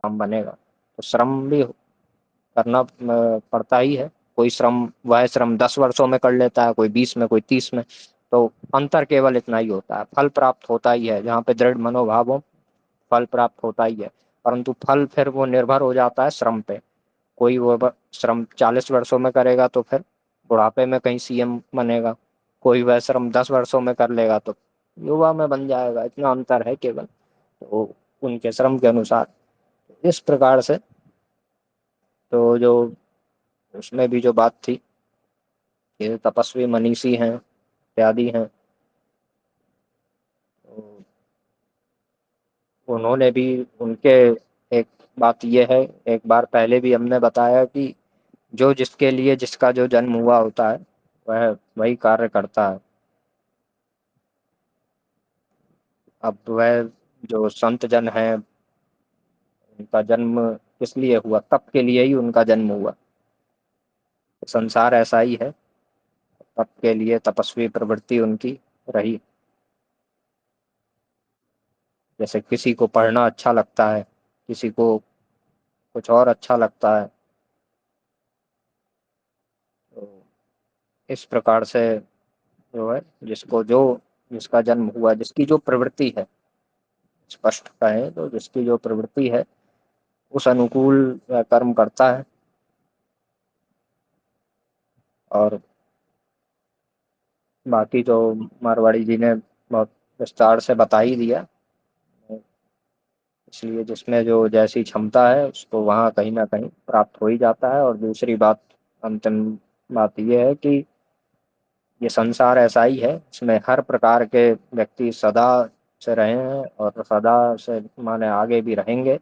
काम बनेगा। तो श्रम भी करना पड़ता ही है। कोई श्रम, वह श्रम 10 वर्षों में कर लेता है, कोई 20 में, कोई 30 में। तो अंतर केवल इतना ही होता है, फल प्राप्त होता ही है, जहाँ पे दृढ़ मनोभाव हो फल प्राप्त होता ही है। परंतु फल फिर वो निर्भर हो जाता है श्रम पे। कोई वो श्रम 40 वर्षों में करेगा तो फिर बुढ़ापे में कहीं सीएम बनेगा। कोई वह श्रम 10 वर्षों में कर लेगा तो युवा में बन जाएगा। इतना अंतर है केवल, तो उनके श्रम के अनुसार। इस प्रकार से तो जो उसमें भी जो बात थी कि तपस्वी मनीषी हैं इत्यादि हैं, तो उन्होंने भी उनके, एक बात यह है, एक बार पहले भी हमने बताया कि जो जिसके लिए जिसका जो जन्म हुआ होता है वह वही कार्य करता है। अब वह जो संत जन है, उनका जन्म किस लिए हुआ? तप के लिए ही उनका जन्म हुआ। संसार ऐसा ही है, तप के लिए तपस्वी प्रवृत्ति उनकी रही। जैसे किसी को पढ़ना अच्छा लगता है, किसी को कुछ और अच्छा लगता है। तो इस प्रकार से जो है, जिसको जो जिसका जन्म हुआ, जिसकी जो प्रवृत्ति है, स्पष्ट कहें तो जिसकी जो प्रवृत्ति है उस अनुकूल वह कर्म करता है। और बाकी तो मारवाड़ी जी ने बहुत विस्तार से बता ही दिया। इसलिए जिसमें जो जैसी क्षमता है उसको वहाँ कहीं ना कहीं प्राप्त हो ही जाता है। और दूसरी बात, अंतिम बात यह है कि ये संसार ऐसा ही है, इसमें हर प्रकार के व्यक्ति सदा से रहे हैं और सदा से माने आगे भी रहेंगे।